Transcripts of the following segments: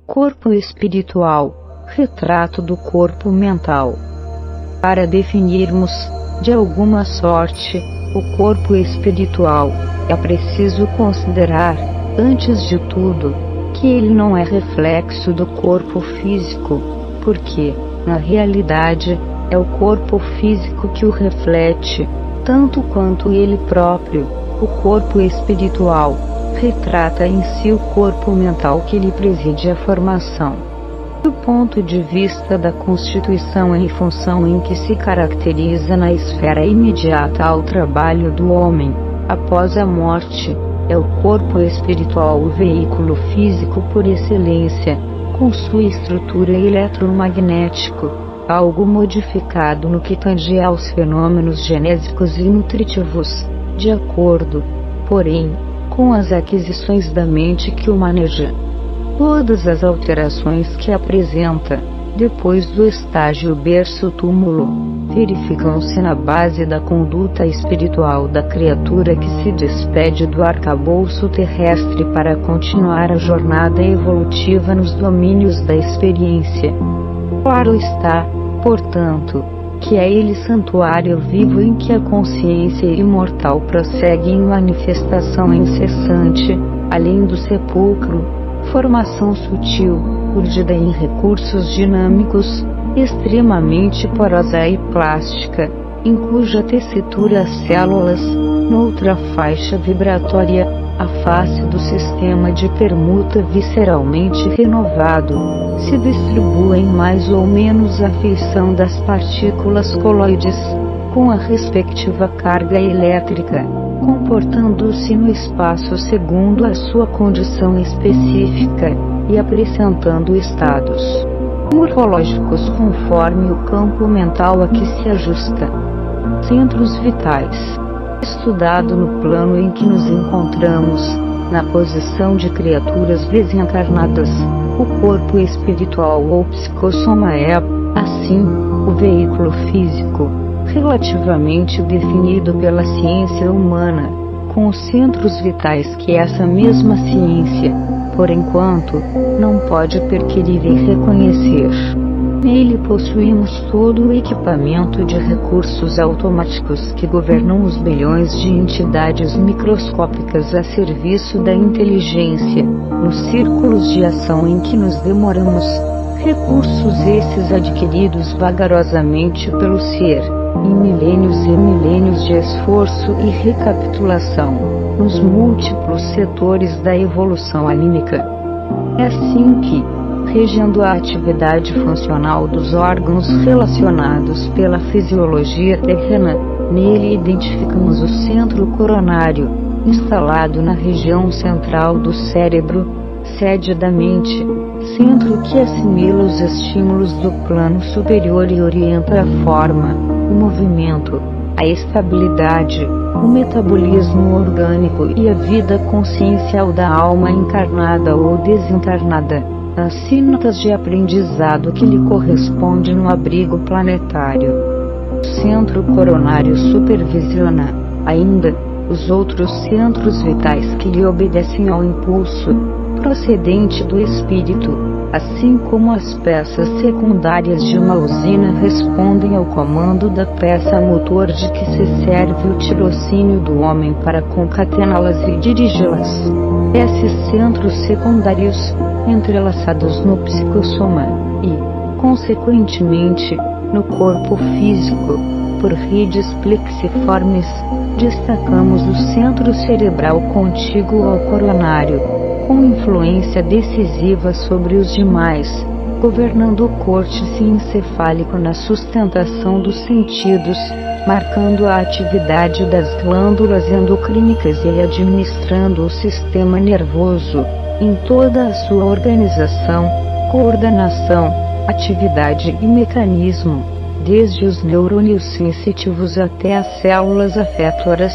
Corpo espiritual, retrato do corpo mental. Para definirmos, de alguma sorte, o corpo espiritual, é preciso considerar, antes de tudo, que ele não é reflexo do corpo físico, porque, na realidade, é o corpo físico que o reflete, tanto quanto ele próprio. O corpo espiritual retrata em si o corpo mental que lhe preside a formação. Do ponto de vista da constituição e função em que se caracteriza na esfera imediata ao trabalho do homem, após a morte, é o corpo espiritual o veículo físico por excelência, com sua estrutura eletromagnético, algo modificado no que tange aos fenômenos genésicos e nutritivos, de acordo, porém, com as aquisições da mente que o maneja. Todas as alterações que apresenta, depois do estágio berço-túmulo, verificam-se na base da conduta espiritual da criatura que se despede do arcabouço terrestre para continuar a jornada evolutiva nos domínios da experiência. Claro está, portanto, que é ele santuário vivo em que a consciência imortal prossegue em manifestação incessante, além do sepulcro, formação sutil, urdida em recursos dinâmicos, extremamente porosa e plástica, em cuja tessitura as células, noutra faixa vibratória, a face do sistema de permuta visceralmente renovado, se distribuem mais ou menos à feição das partículas coloides, com a respectiva carga elétrica, comportando-se no espaço segundo a sua condição específica, e apresentando estados morfológicos conforme o campo mental a que se ajusta. Centros vitais. Estudado no plano em que nos encontramos, na posição de criaturas desencarnadas, o corpo espiritual ou psicossoma é, assim, o veículo físico, relativamente definido pela ciência humana, com os centros vitais que essa mesma ciência, por enquanto, não pode perquirir e reconhecer. Nele possuímos todo o equipamento de recursos automáticos que governam os bilhões de entidades microscópicas a serviço da inteligência, nos círculos de ação em que nos demoramos, recursos esses adquiridos vagarosamente pelo ser, em milênios e milênios de esforço e recapitulação, nos múltiplos setores da evolução anímica. É assim que, regendo a atividade funcional dos órgãos relacionados pela fisiologia terrena, nele identificamos o centro coronário, instalado na região central do cérebro, sede da mente, centro que assimila os estímulos do plano superior e orienta a forma, o movimento, a estabilidade, o metabolismo orgânico e a vida consciencial da alma encarnada ou desencarnada, as sínotas de aprendizado que lhe corresponde no abrigo planetário. O centro coronário supervisiona, ainda, os outros centros vitais que lhe obedecem ao impulso procedente do espírito, assim como as peças secundárias de uma usina respondem ao comando da peça motor de que se serve o tirocínio do homem para concatená-las e dirigi-las. Esses centros secundários, entrelaçados no psicossoma e, consequentemente, no corpo físico, por redes plexiformes, destacamos o centro cerebral contíguo ao coronário, com influência decisiva sobre os demais, governando o córtex encefálico na sustentação dos sentidos, marcando a atividade das glândulas endocrínicas e administrando o sistema nervoso, em toda a sua organização, coordenação, atividade e mecanismo, desde os neurônios sensitivos até as células afetoras,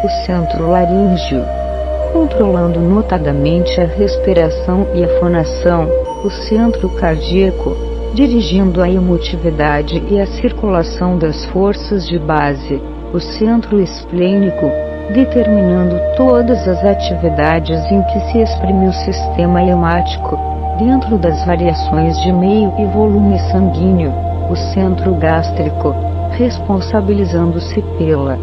o centro laríngeo, controlando notadamente a respiração e a fonação, o centro cardíaco, dirigindo a emotividade e a circulação das forças de base, o centro esplênico, determinando todas as atividades em que se exprime o sistema hemático, dentro das variações de meio e volume sanguíneo, o centro gástrico, responsabilizando-se pela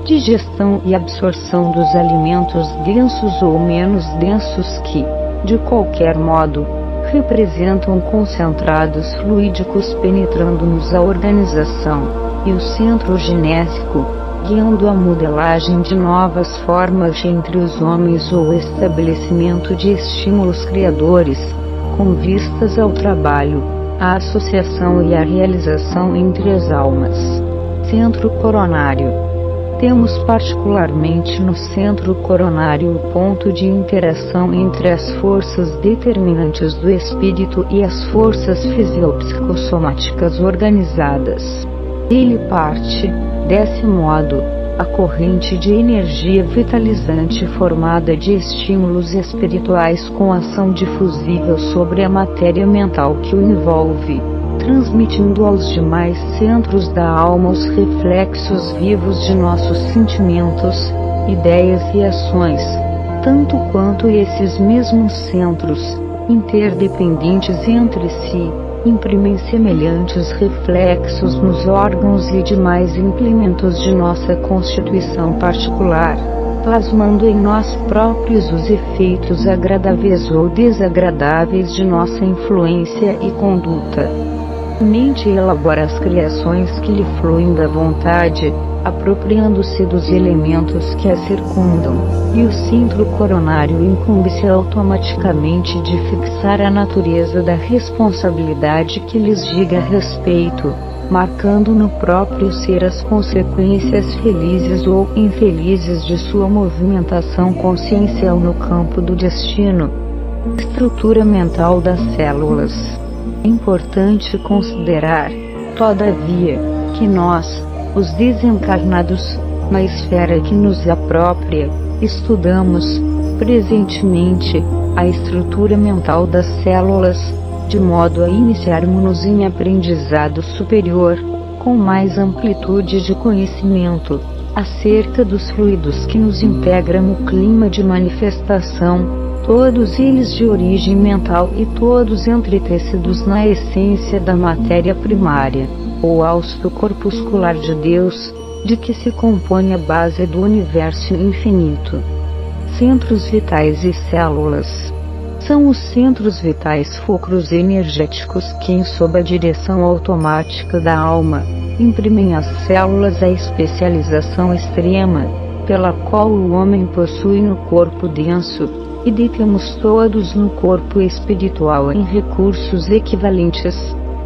digestão e absorção dos alimentos densos ou menos densos que, de qualquer modo, representam concentrados fluídicos penetrando-nos a organização, e o centro genésico, guiando a modelagem de novas formas entre os homens ou o estabelecimento de estímulos criadores, com vistas ao trabalho, à associação e à realização entre as almas. Centro coronário. Temos particularmente no centro coronário o ponto de interação entre as forças determinantes do espírito e as forças fisiopsicossomáticas organizadas. Dele parte, desse modo, a corrente de energia vitalizante formada de estímulos espirituais com ação difusível sobre a matéria mental que o envolve, transmitindo aos demais centros da alma os reflexos vivos de nossos sentimentos, ideias e ações, tanto quanto esses mesmos centros, interdependentes entre si, imprimem semelhantes reflexos nos órgãos e demais implementos de nossa constituição particular, plasmando em nós próprios os efeitos agradáveis ou desagradáveis de nossa influência e conduta. A mente elabora as criações que lhe fluem da vontade, apropriando-se dos elementos que a circundam, e o centro coronário incumbe-se automaticamente de fixar a natureza da responsabilidade que lhes diga respeito, marcando no próprio ser as consequências felizes ou infelizes de sua movimentação consciencial no campo do destino. Estrutura mental das células. É importante considerar, todavia, que nós, os desencarnados, na esfera que nos apropria, estudamos, presentemente, a estrutura mental das células, de modo a iniciarmos-nos em aprendizado superior, com mais amplitude de conhecimento, acerca dos fluidos que nos integram no clima de manifestação, todos eles de origem mental e todos entretecidos na essência da matéria primária, ou hausto corpuscular de Deus, de que se compõe a base do universo infinito. Centros vitais e células. São os centros vitais fulcros energéticos que, sob a direção automática da alma, imprimem às células a especialização extrema, pela qual o homem possui no corpo denso, e detemos todos no corpo espiritual em recursos equivalentes,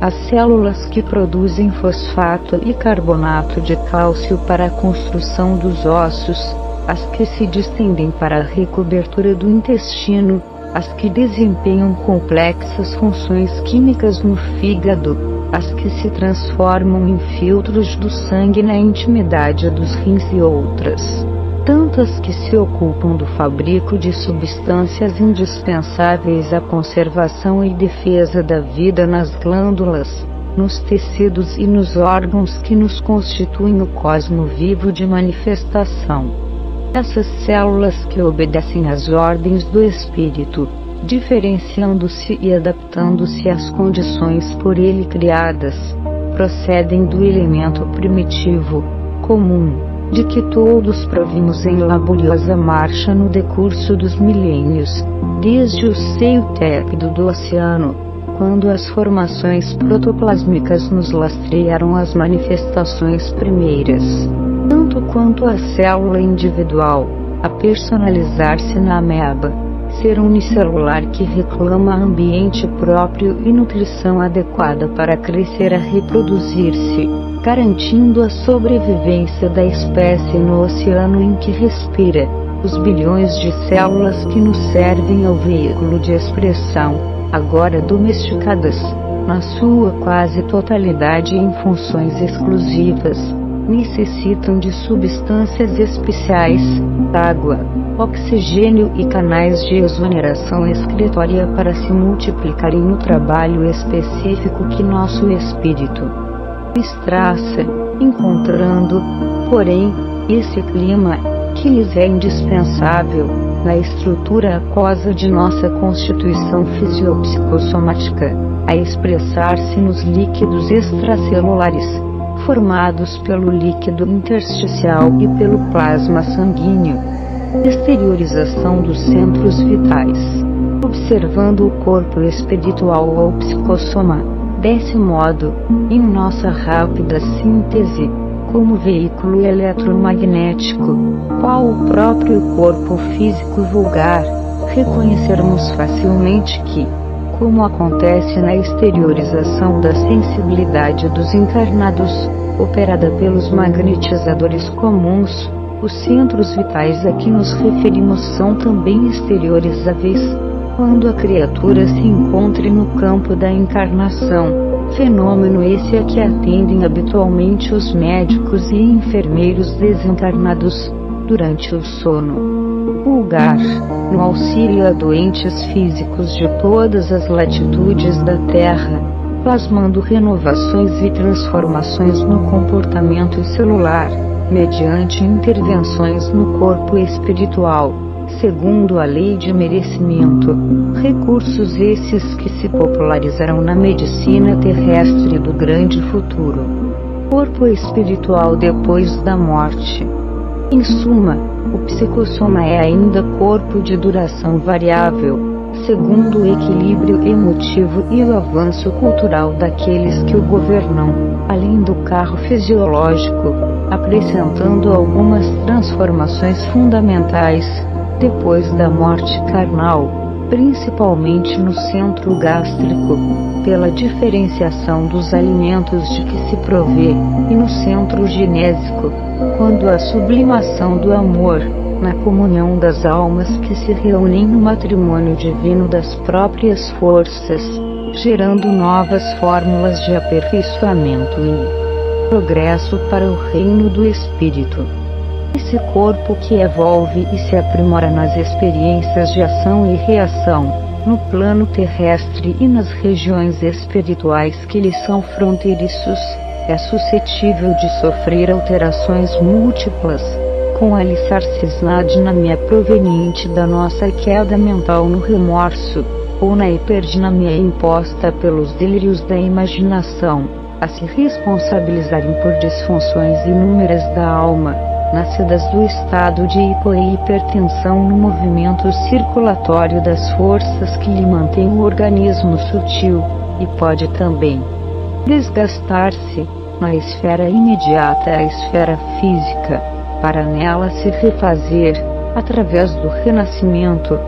as células que produzem fosfato e carbonato de cálcio para a construção dos ossos, as que se distendem para a recobertura do intestino, as que desempenham complexas funções químicas no fígado, as que se transformam em filtros do sangue na intimidade dos rins e outras. Tantas que se ocupam do fabrico de substâncias indispensáveis à conservação e defesa da vida nas glândulas, nos tecidos e nos órgãos que nos constituem o cosmo vivo de manifestação. Essas células que obedecem às ordens do espírito, diferenciando-se e adaptando-se às condições por ele criadas, procedem do elemento primitivo, comum, de que todos provimos em laboriosa marcha no decurso dos milênios, desde o seio tépido do oceano, quando as formações protoplásmicas nos lastrearam as manifestações primeiras, tanto quanto a célula individual, a personalizar-se na ameba, ser unicelular que reclama ambiente próprio e nutrição adequada para crescer a reproduzir-se, garantindo a sobrevivência da espécie no oceano em que respira, os bilhões de células que nos servem ao veículo de expressão, agora domesticadas, na sua quase totalidade em funções exclusivas, necessitam de substâncias especiais, água, oxigênio e canais de exoneração excretória para se multiplicarem no trabalho específico que nosso espírito traça, encontrando, porém, esse clima, que lhes é indispensável, na estrutura aquosa de nossa constituição fisiopsicossomática, a expressar-se nos líquidos extracelulares, formados pelo líquido intersticial e pelo plasma sanguíneo. Exteriorização dos centros vitais. Observando o corpo espiritual ou psicossoma, desse modo, em nossa rápida síntese, como veículo eletromagnético, qual o próprio corpo físico vulgar, reconhecermos facilmente que, como acontece na exteriorização da sensibilidade dos encarnados, operada pelos magnetizadores comuns, os centros vitais a que nos referimos são também exteriorizáveis, quando a criatura se encontre no campo da encarnação. Fenômeno esse a que atendem habitualmente os médicos e enfermeiros desencarnados, durante o sono vulgar, no auxílio a doentes físicos de todas as latitudes da Terra, plasmando renovações e transformações no comportamento celular, mediante intervenções no corpo espiritual, segundo a lei de merecimento, recursos esses que se popularizarão na medicina terrestre do grande futuro. Corpo espiritual depois da morte. Em suma, o psicossoma é ainda corpo de duração variável, segundo o equilíbrio emotivo e o avanço cultural daqueles que o governam, além do carro fisiológico, acrescentando algumas transformações fundamentais, depois da morte carnal, principalmente no centro gástrico, pela diferenciação dos alimentos de que se provê, e no centro genésico, quando a sublimação do amor, na comunhão das almas que se reúnem no matrimônio divino das próprias forças, gerando novas fórmulas de aperfeiçoamento e progresso para o reino do Espírito. Esse corpo que evolve e se aprimora nas experiências de ação e reação, no plano terrestre e nas regiões espirituais que lhe são fronteiriços, é suscetível de sofrer alterações múltiplas, com alicerces na dinamia proveniente da nossa queda mental no remorso, ou na hiperdinamia imposta pelos delírios da imaginação, a se responsabilizarem por disfunções inúmeras da alma, nascidas do estado de hipo e hipertensão no movimento circulatório das forças que lhe mantêm o organismo sutil, e pode também desgastar-se, na esfera imediata à esfera física, para nela se refazer, através do renascimento,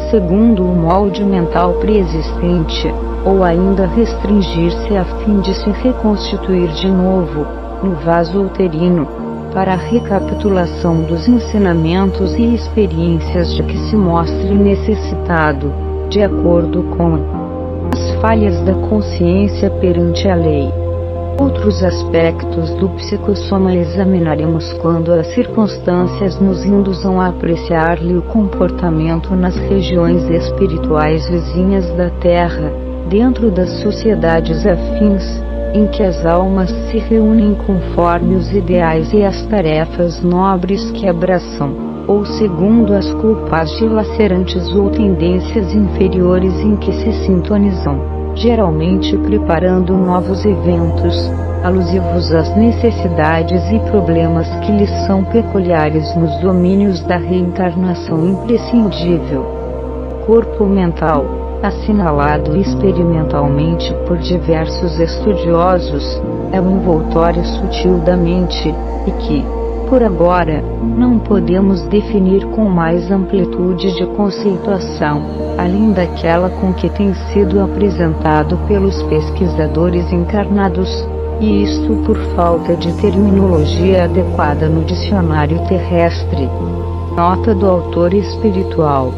segundo o molde mental preexistente, ou ainda restringir-se a fim de se reconstituir de novo, no vaso uterino, para a recapitulação dos ensinamentos e experiências de que se mostre necessitado, de acordo com as falhas da consciência perante a lei. Outros aspectos do psicossoma examinaremos quando as circunstâncias nos induzam a apreciar-lhe o comportamento nas regiões espirituais vizinhas da Terra, dentro das sociedades afins, em que as almas se reúnem conforme os ideais e as tarefas nobres que abraçam, ou segundo as culpas dilacerantes ou tendências inferiores em que se sintonizam, geralmente preparando novos eventos, alusivos às necessidades e problemas que lhes são peculiares nos domínios da reencarnação imprescindível. Corpo mental, assinalado experimentalmente por diversos estudiosos, é o envoltório sutil da mente, e que, por agora, não podemos definir com mais amplitude de conceituação, além daquela com que tem sido apresentado pelos pesquisadores encarnados, e isto por falta de terminologia adequada no dicionário terrestre. Nota do autor espiritual.